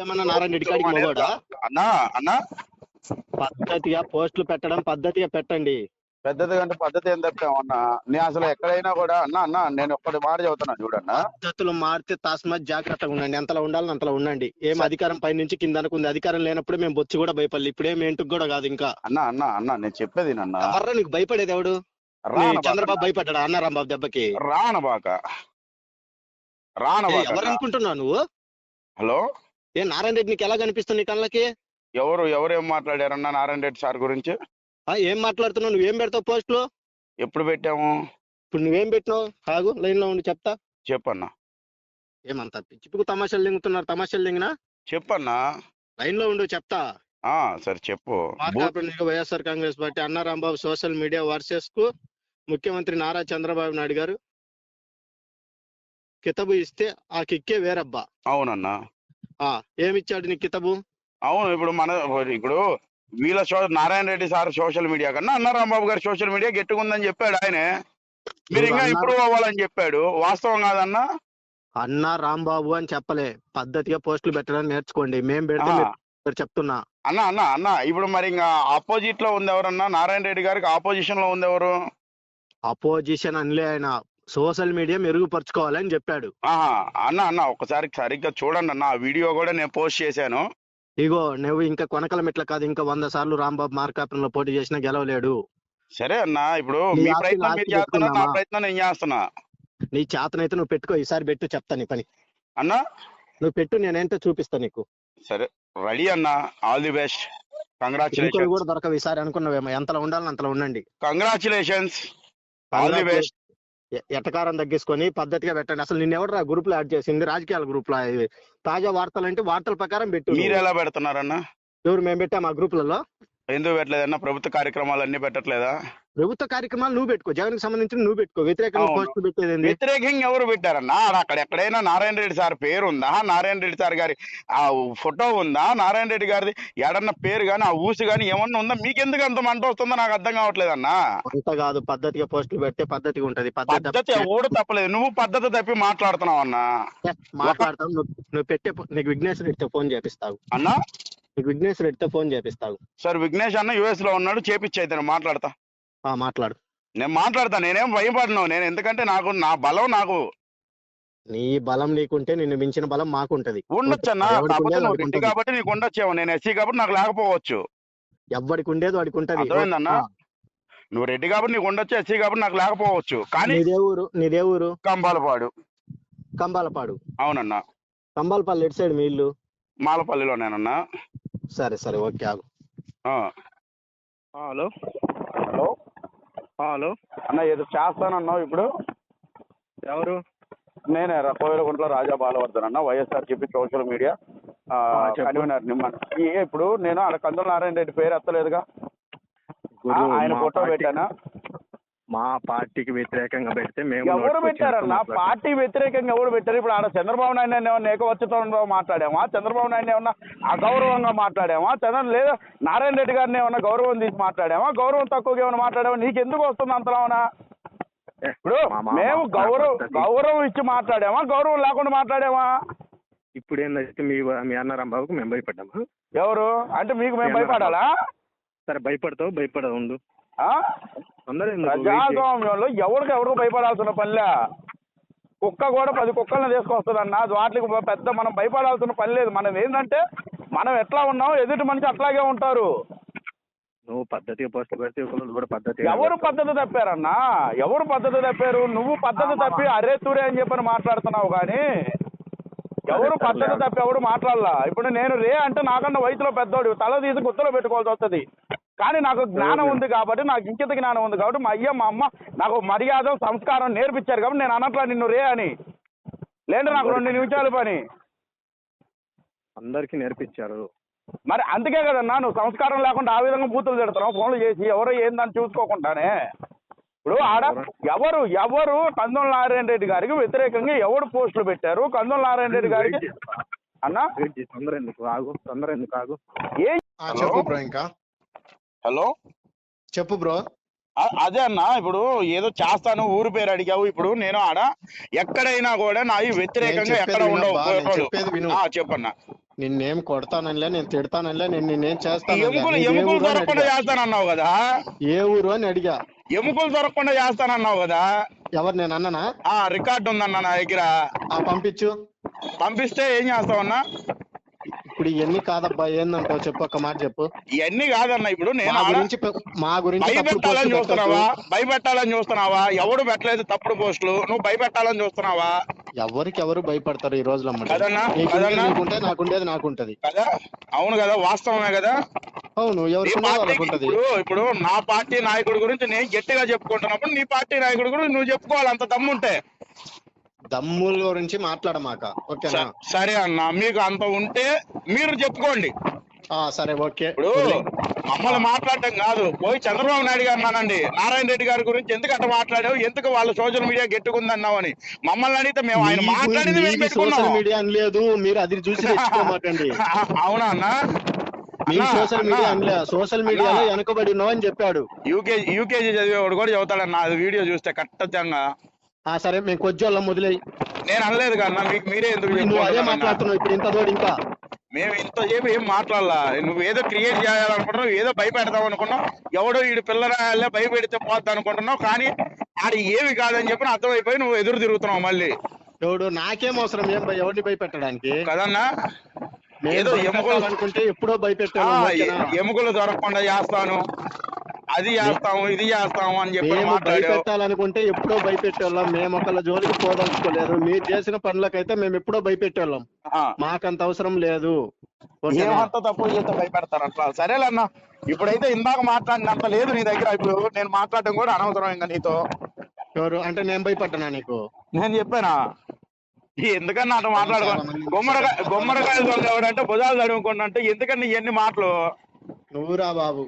ఏమన్నా నారాయణ రెడ్డి కాడికి మగోడా? అన్నా అన్నా పద్ధతిగా పోస్టులు పెట్టడం పద్ధతిగా పెట్టండి. పెద్దది అంటే పద్ధతి ఏం తప్పామన్నా? నేను అసలు ఎక్కడైనా కూడా అన్నా నేను ఒక్కటి మాట చెబుతున్నా చూడన్నా. పద్ధతులు మారితే తస్మాత్ జాగ్రత్తగా ఉండండి. ఎంతలో ఉండాలని అంతలో ఉండండి. ఏం అధికారం పై నుంచి కింద అనుకుంది. అధికారం లేనప్పుడు మేము బొచ్చి కూడా భయపడలేదు. ఇప్పుడేం ఏంటికి కూడా కాదు. ఇంకా అన్నా నేను చెప్పేది నన్న ఎవర్రా నీకు భయపడేది? ఎవడు? చంద్రబాబు భయపడ్డా అన్న రాంబాబు దెబ్బకి? రానబాక ఎవరు అనుకుంటున్నావు నువ్వు? హలో, ఏ నారాయణ రెడ్డి నీకు ఎలా కనిపిస్తుంది నీ కళ్ళకి? ఎవరేం మాట్లాడారన్నా నారాయణ రెడ్డి సార్ గురించి? ఏం మాట్లాడుతున్నావు? నువ్వేం పెడతావు పోస్టులు? ఎప్పుడు పెట్టాము? ఇప్పుడు నువ్వేం పెట్టినావు? ఆగు, లైన్ లో ఉండి చెప్తా. చెప్పన్నా. ఏమంతా పిచ్చిపుకు తమాషాలు దింగుతున్నారు? తమాషాలు దింగినా చెప్పన్నా. లైన్ లో ఉండు చెప్తా. సరే చెప్పు. వైఎస్ఆర్ కాంగ్రెస్ పార్టీ అన్నా రాంబాబు సోషల్ మీడియా వర్సెస్ కు ముఖ్యమంత్రి నారా చంద్రబాబు నాయుడు గారు కితబు ఇస్తే ఆ కిక్కే వేరబ్బా. అవునన్నా. ఏమిచ్చాడు నీకు కితబు? అవును, ఇప్పుడు వీళ్ళ Narayana Reddy sir social media కన్నా అన్నా రాంబాబు గారి సోషల్ మీడియా గట్టిగుందని చెప్పాడు ఆయనే. మీరు ఇంకా ఇంప్రూవ్ అవ్వాలని చెప్పాడు. వాస్తవం కాదన్నా? అన్నా రాంబాబు అని చెప్పలే. పద్ధతిగా పోస్టులు పెట్టడం నేర్చుకోండి. మేం పెడితే చెప్తున్నా. అన్నా ఇప్పుడు మరి ఇంకా ఆపోజిట్ లో ఉంది ఎవరన్నా? నారాయణ రెడ్డి గారికి ఆపోజిషన్ లో ఉంది ఎవరు? అపోజిషన్ అనలే ఆయన. సోషల్ మీడియా మెరుగుపరుచుకోవాలని చెప్పాడు. అన్నా ఒకసారి సరిగ్గా చూడండి అన్న. ఆ వీడియో కూడా నేను పోస్ట్ చేశాను. ఇగో నువ్వు ఇంకా కొనకల మెట్ల కాదు, ఇంకా 100 సార్లు రాంబాబు మార్కాపురంలో పోటీ చేసినా గెలవలేడు. సరే అన్న, ఇప్పుడు మీ ప్రయత్నం మీరు చేస్తున్నా, నా ప్రయత్నం నేను చేస్తున్నా. నీ చేతనైతే నువ్వు పెట్టుకో. ఈసారి పెట్టు, చెప్తా నీ పని. అన్నా నువ్వు పెట్టు, నేనేంటో చూపిస్తా నీకు. సరే రెడీ అన్నా. All the best. కంగ్రాచులేషన్స్. కూడా దొరకవు ఈసారి అనుకున్నావేమో. ఎంతలో ఉండాలని అంతలో ఉండండి. కంగ్రాచులేషన్స్. All the best. ఎటకారం తగ్గించుకొని పద్ధతిగా పెట్టండి. అసలు నిన్న ఎవరు గ్రూప్ లో యాడ్ చేసింది? రాజకీయాల గ్రూప్ లో తాజా వార్తలు అంటే వార్తల ప్రకారం పెట్టు. మీరు ఎలా పెడుతున్నారన్నా? ఎవరు? మేము పెట్టాం ఆ గ్రూపులలో. ఎందుకు పెట్టలేదన్నా? ప్రభుత్వ కార్యక్రమాలు అన్ని పెట్టట్లేదా? ప్రభుత్వ కార్యక్రమాలు నువ్వు పెట్టుకో. జగన్ కి సంబంధించి నువ్వు పెట్టుకో. వ్యతిరేకంగా పోస్టులు పెట్టేది? వ్యతిరేకంగా ఎవరు పెట్టారన్నా? అక్కడ ఎక్కడైనా నారాయణ రెడ్డి సార్ పేరు ఉందా? నారాయణ రెడ్డి సార్ గారి ఆ ఫోటో ఉందా? నారాయణ రెడ్డి గారిది ఎడన్న పేరు గాని ఆ ఊసి గాని ఏమన్నా ఉందా? మీకెందుకు అంత మంట వస్తుందో నాకు అర్థం కావట్లేదన్నా. అంత కాదు, పద్ధతిగా పోస్టులు పెడితే పద్ధతిగా ఉంటది. పద్ధతి ఎవడు తప్పలేదు. నువ్వు పద్ధతి తప్పి మాట్లాడుతున్నావు అన్నా. మాట్లాడతావు. నువ్వు పెట్టే నీకు విఘ్నేశ్వర రెడ్డితో ఫోన్ చేపిస్తావు అన్నా. నీకు విఘ్నేశ్వర రెడ్డితో ఫోన్ చేపిస్తావు. సార్ విఘ్నేష్ అన్న యుఎస్ లో ఉన్నాడు, చేపిచ్చైతే మాట్లాడతా. మాట్లాడు. నేను మాట్లాడతా. నేనేం భయపడను. నేను ఎందుకంటే నా బలం నాకు. నీ బలం నీకుంటే నిన్ను మించిన బలం మాకుంటది. ఉండొచ్చన్నా. కాకపోతే నువ్వు రెడ్డి కాబట్టి నీకు ఉండొచ్చేమో. నేను ఎస్సీ కాబట్టి నాకు లేకపోవచ్చు. ఎవరికి ఉండేది వాడికి ఉంటది. అర్థమైందన్నా? నువ్వు రెడ్డి కాబట్టి నీకు ఉండొచ్చు, ఎస్సీ కాబట్టి నాకు లేకపోవచ్చు. కానీ నీదే ఊరు? కంబాలపాడు. కంబాలపాడు. అవునన్నా. కంబాలపల్లి ఎటు సైడ్ మీ ఇల్లు? మాలపల్లిలోనేనన్నా. సరే ఓకే, ఆగు. హలో అన్న, ఏదో చేస్తానన్నావు ఇప్పుడు? ఎవరు? నేనే కోయిలగుంట్ల రాజా బాలవర్ధన్ అన్న, YSR CP social media convener. ఇప్పుడు నేను ఆడ కందుల నారాయణ రెడ్డి పేరు ఎత్తలేదుగా. ఆయన ఫోటో పెట్టానా? మా పార్టీకి వ్యతిరేకంగా పెడితే మేము ఎవరు పెట్టారన్నా? పార్టీ వ్యతిరేకంగా ఎవరు పెట్టారు? ఇప్పుడు ఆడ చంద్రబాబు నాయుడు ఏమన్నా ఏకవచనంలో మాట్లాడామా? చంద్రబాబు నాయుడు ఏమన్నా అగౌరవంగా మాట్లాడామా? లేదా నారాయణ రెడ్డి గారిని ఏమన్నా గౌరవం తీసి మాట్లాడామా? గౌరవం తక్కువగా ఏమైనా మాట్లాడామా? నీకెందుకు వస్తుంది అంతలోనా? ఇప్పుడు మేము గౌరవం ఇచ్చి మాట్లాడామా? గౌరవం లేకుండా మాట్లాడామా? ఇప్పుడు ఏంటంటే మీ అన్న రాంబాబుకు మేము భయపడ్డామా? ఎవరు అంటే మీకు మేము భయపడాలా? సరే భయపడవు ఉండు. ప్రజాస్వామ్యంలో ఎవరికి భయపడాల్సిన పనిలే. కుక్క కూడా 10 కుక్కలను తీసుకొస్తుంది అన్న. వాటికి పెద్ద మనం భయపడాల్సిన పని లేదు. మనం ఏంటంటే మనం ఎట్లా ఉన్నాం, ఎదుటి మనిషి అట్లాగే ఉంటారు. నువ్వు పద్ధతిగా పోస్ట్ పెడితే కూడా పద్ధతి. ఎవరు పద్ధతి తప్పారన్నా? ఎవరు పద్ధతి తప్పారు? నువ్వు పద్ధతి తప్పి అరే తూరే అని చెప్పని మాట్లాడుతున్నావు. కానీ ఎవరు పద్ధతి తప్పి ఎవరు మాట్లాడలా. ఇప్పుడు నేను రే అంటే నాకన్నా వయసులో పెద్దోడు, తల తీసి గుర్తులో పెట్టుకోవాల్సి వస్తుంది. కానీ నాకు జ్ఞానం ఉంది కాబట్టి, నాకు ఇంకిత జ్ఞానం ఉంది కాబట్టి, మా అయ్య మా అమ్మ నాకు మర్యాద సంస్కారం నేర్పించారు కాబట్టి నేను అనట్లా నిన్ను రే అని. లేదంటే నాకు 2 నిమిషాలు పని. అందరికీ నేర్పించారు. మరి అందుకే కదన్నా నువ్వు సంస్కారం లేకుండా ఆ విధంగా బూతులు తిడుతున్నావు ఫోన్లు చేసి. ఎవరో ఏందని చూసుకోకుండానే. ఇప్పుడు ఆడ ఎవరు కందుల నారాయణ రెడ్డి గారికి వ్యతిరేకంగా ఎవరు పోస్టులు పెట్టారు? కందుల నారాయణ రెడ్డి గారికి అన్నా తొందర ఎందుకు ఆగు. చెప్పు బ్రో. ఇంకా హలో చెప్పు బ్రో. అదే అన్న, ఇప్పుడు ఏదో చేస్తాను ఊరు పేరు అడిగావు. ఇప్పుడు నేను ఆడ ఎక్కడైనా కూడా నా వ్యతిరేకంగా ఎక్కడ ఉండవు ఫోటోలు. చెప్పన్నా. నిన్నేం కొడతాననిలే, నేను తిడతాననిలే, నేను నిన్నేం చేస్తాను. ఎముకలు దొరకకుండా చేస్తానన్నావు కదా. ఏ ఊరు అని అడిగా. ఎముకలు దొరకకుండా చేస్తానన్నావు కదా. ఎవరు, నేను అన్నానా? రికార్డు ఉందన్న నా దగ్గర. పంపించు. పంపిస్తే ఏం చేస్తావన్నా? ఇప్పుడు ఇవన్నీ కాదబ్బా, ఏందంటావు చెప్పు, ఒక మాట చెప్పు. ఇవన్నీ కాదన్న, ఇప్పుడు నేను మా గురించి భయపెట్టాలని చూస్తున్నావా? భయపెట్టాలని చూస్తున్నావా? ఎవడు పెట్టలేదు తప్పుడు పోస్టులు, నువ్వు భయపెట్టాలని చూస్తున్నావా? ఎవరికి ఎవరు భయపడతారు ఈ రోజులో? నీకుంటే నాకుండేది నాకుంటది కదా. అవును కదా, వాస్తవమే కదా. అవును, ఎవరికి ఇప్పుడు నా పార్టీ నాయకుడి గురించి నేను గట్టిగా చెప్పుకుంటున్నప్పుడు నీ పార్టీ నాయకుడి గురించి నువ్వు చెప్పుకోవాలి, అంత దమ్ముంటే. దమ్ముల గురించి మాట్లాడమాక, ఓకేనా? సరే అన్న, మీకు అంత ఉంటే మీరు చెప్పుకోండి. సరే, ఓకే. ఇప్పుడు మమ్మల్ని మాట్లాడటం కాదు, పోయి చంద్రబాబు నాయుడు గారు అన్నానండి, నారాయణ రెడ్డి గారి గురించి ఎందుకు అట్లా మాట్లాడావు, ఎందుకు వాళ్ళ సోషల్ మీడియా గెట్టుకుందన్నావు అని మమ్మల్ని అడిగితే మేము ఆయన మాట్లాడింది సోషల్ మీడియా అని లేదు, మీరు అది చూసి తెచ్చుకోమాకండి. అవునా అన్న? సోషల్ మీడియా అనలే, సోషల్ మీడియాలో వెనకబడి ఉన్నావు అని చెప్పాడు. యూకేజీ చదివేవాడు కూడా చెబుతాడన్న, అది వీడియో చూస్తే ఖచ్చితంగా. సరే, మేము కొద్దిగా మొదలై నేను అనలేదు కన్నా, మీకు మీరే ఎందుకు అదే మాట్లాడుతున్నావు ఇప్పుడు ఇంత తోడు. ఇంకా మేము ఇంత చెప్పి ఏం మాట్లాడాలా? నువ్వు ఏదో క్రియేట్ చేయాలనుకుంటున్నావు, ఏదో భయపెడతావు అనుకున్నావు, ఎవడో వీడు పిల్లరాలే భయపెడితే పోద్ది అనుకుంటున్నావు, కానీ ఆడు ఏమి కాదని చెప్పి అర్థమైపోయి నువ్వు ఎదురు తిరుగుతున్నావు మళ్ళీ. ఎవడు నాకేం అవసరం ఎవరిని భయపెట్టడానికి కదన్నా? ఏదో ఎముకలు అనుకుంటే ఎప్పుడో భయపెట్టాను. ఎముకలు దొరకకుండా చేస్తాను, అది చేస్తాము, ఇది చేస్తాము అని చెప్పి భయపెట్టాలనుకుంటే ఎప్పుడో భయపెట్టేవాళ్ళం. మేము ఒకళ్ళ జోలికి పోదలుచుకోలేదు. మీరు చేసిన పనులకైతే మేము ఎప్పుడో భయపెట్టేవాళ్ళం. మాకంత అవసరం లేదు. ఏమంత తప్పు చేస్తే భయపెడతారు అట్లా. సరేలన్నా, ఇప్పుడైతే ఇందాక మాట్లాడినంత లేదు నీ దగ్గర. ఇప్పుడు నేను మాట్లాడటం కూడా అనవసరం ఇంకా నీతో. ఎవరు అంటే నేను భయపడ్డానా నీకు? నేను చెప్పానా? ఎందుకన్నా అట్లా మాట్లాడుకో. గుమ్మరకాయలు ఎవడంటే భుజాలు తడుముకుంటా అంటే ఎందుకన్నా ఇవన్నీ మాటలు? నువ్వురా బాబు.